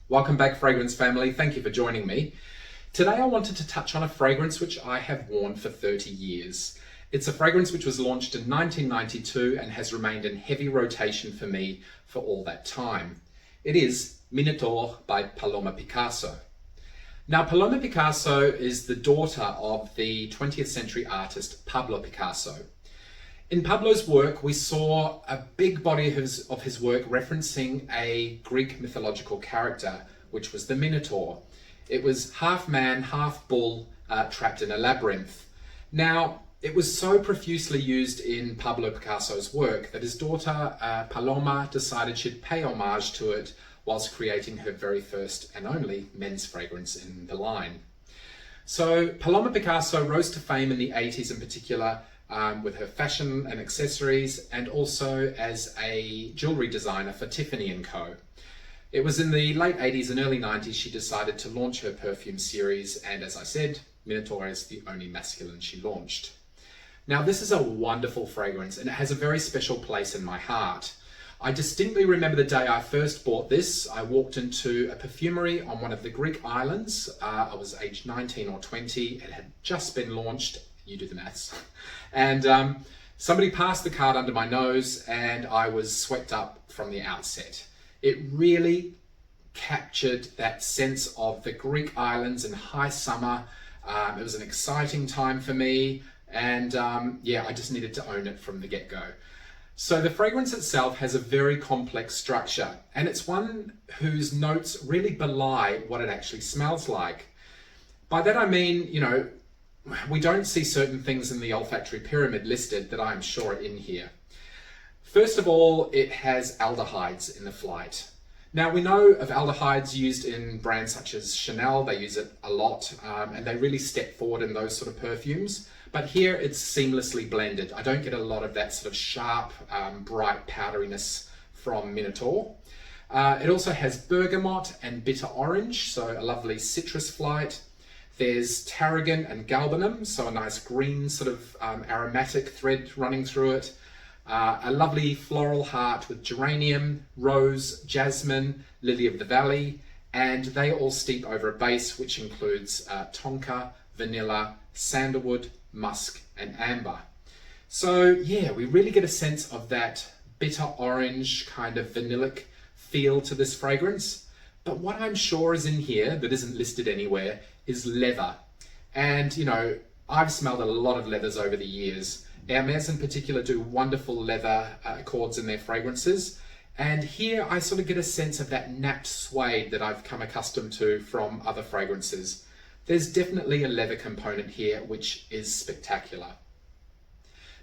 Welcome back, fragrance family. Thank you for joining me. Today I wanted to touch on a fragrance which I have worn for 30 years. It's a fragrance which was launched in 1992 and has remained in heavy rotation for me for all that time. It is Minotaure by Paloma Picasso. Now, Paloma Picasso is the daughter of the 20th century artist Pablo Picasso. In Pablo's work, we saw a big body of his work referencing a Greek mythological character, which was the Minotaure. It was half man, half bull, trapped in a labyrinth. Now, it was so profusely used in Pablo Picasso's work that his daughter Paloma decided she'd pay homage to it whilst creating her very first and only men's fragrance in the line. So Paloma Picasso rose to fame in the 80s in particular, with her fashion and accessories, and also as a jewellery designer for Tiffany & Co. It was in the late 80s and early 90s she decided to launch her perfume series, and as I said, Minotaure is the only masculine she launched. Now, this is a wonderful fragrance and it has a very special place in my heart. I distinctly remember the day I first bought this. I walked into a perfumery on one of the Greek islands. I was aged 19 or 20. It had just been launched. You do the maths. And somebody passed the card under my nose and I was swept up from the outset. It really captured that sense of the Greek islands in high summer. It was an exciting time for me, and I just needed to own it from the get-go. So the fragrance itself has a very complex structure, and it's one whose notes really belie what it actually smells like. By that I mean, we don't see certain things in the olfactory pyramid listed that I'm sure are in here. First of all, it has aldehydes in the flight. Now, we know of aldehydes used in brands such as Chanel. They use it a lot, and they really step forward in those sort of perfumes. But here it's seamlessly blended. I don't get a lot of that sort of sharp, bright powderiness from Minotaure. It also has bergamot and bitter orange, so a lovely citrus flight. There's tarragon and galbanum, so a nice green sort of aromatic thread running through it. A lovely floral heart with geranium, rose, jasmine, lily of the valley, and they all steep over a base which includes tonka, vanilla, sandalwood, musk, and amber. So yeah, we really get a sense of that bitter orange kind of vanillic feel to this fragrance. But what I'm sure is in here that isn't listed anywhere is leather. And I've smelled a lot of leathers over the years. Hermes in particular do wonderful leather accords in their fragrances. And here I sort of get a sense of that napped suede that I've come accustomed to from other fragrances. There's definitely a leather component here, which is spectacular.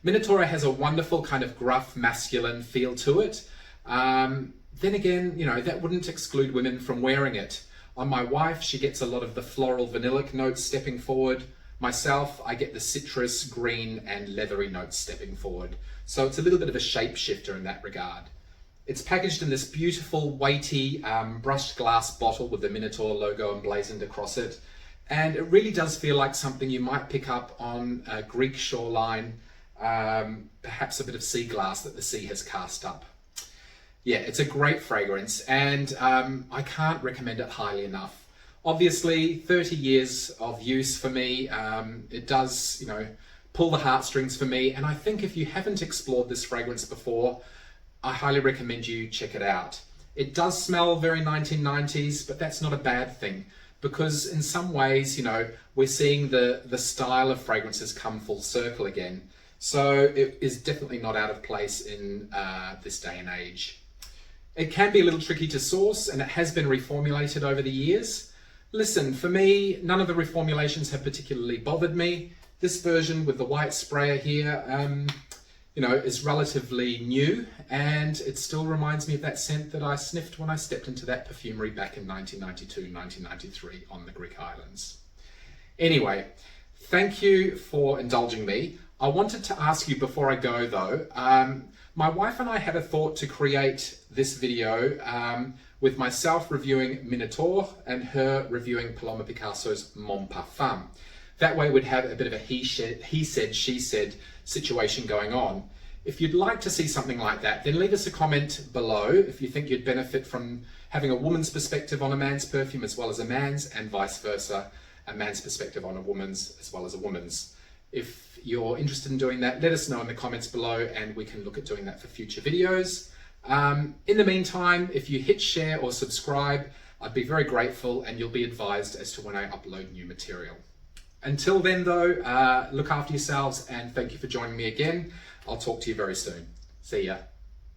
Minotaure has a wonderful kind of gruff masculine feel to it. Then again, that wouldn't exclude women from wearing it. On my wife, she gets a lot of the floral vanillic notes stepping forward. Myself, I get the citrus, green, and leathery notes stepping forward. So it's a little bit of a shapeshifter in that regard. It's packaged in this beautiful, weighty, brushed glass bottle with the Minotaure logo emblazoned across it. And it really does feel like something you might pick up on a Greek shoreline, perhaps a bit of sea glass that the sea has cast up. Yeah, it's a great fragrance, and I can't recommend it highly enough. Obviously, 30 years of use for me, it does, pull the heartstrings for me. And I think if you haven't explored this fragrance before, I highly recommend you check it out. It does smell very 1990s, but that's not a bad thing, because in some ways, we're seeing the style of fragrances come full circle again. So it is definitely not out of place in this day and age. It can be a little tricky to source, and it has been reformulated over the years. Listen, for me, none of the reformulations have particularly bothered me. This version with the white sprayer here, is relatively new, and it still reminds me of that scent that I sniffed when I stepped into that perfumery back in 1992, 1993 on the Greek islands. Anyway, thank you for indulging me. I wanted to ask you before I go though, my wife and I had a thought to create this video with myself reviewing Minotaure and her reviewing Paloma Picasso's Mon Parfum. That way we'd have a bit of a he said, she said situation going on. If you'd like to see something like that, then leave us a comment below if you think you'd benefit from having a woman's perspective on a man's perfume as well as a man's, and vice versa, a man's perspective on a woman's as well as a woman's. If you're interested in doing that, let us know in the comments below and we can look at doing that for future videos. In the meantime, if you hit share or subscribe, I'd be very grateful and you'll be advised as to when I upload new material. Until then though, look after yourselves and thank you for joining me again. I'll talk to you very soon. See ya.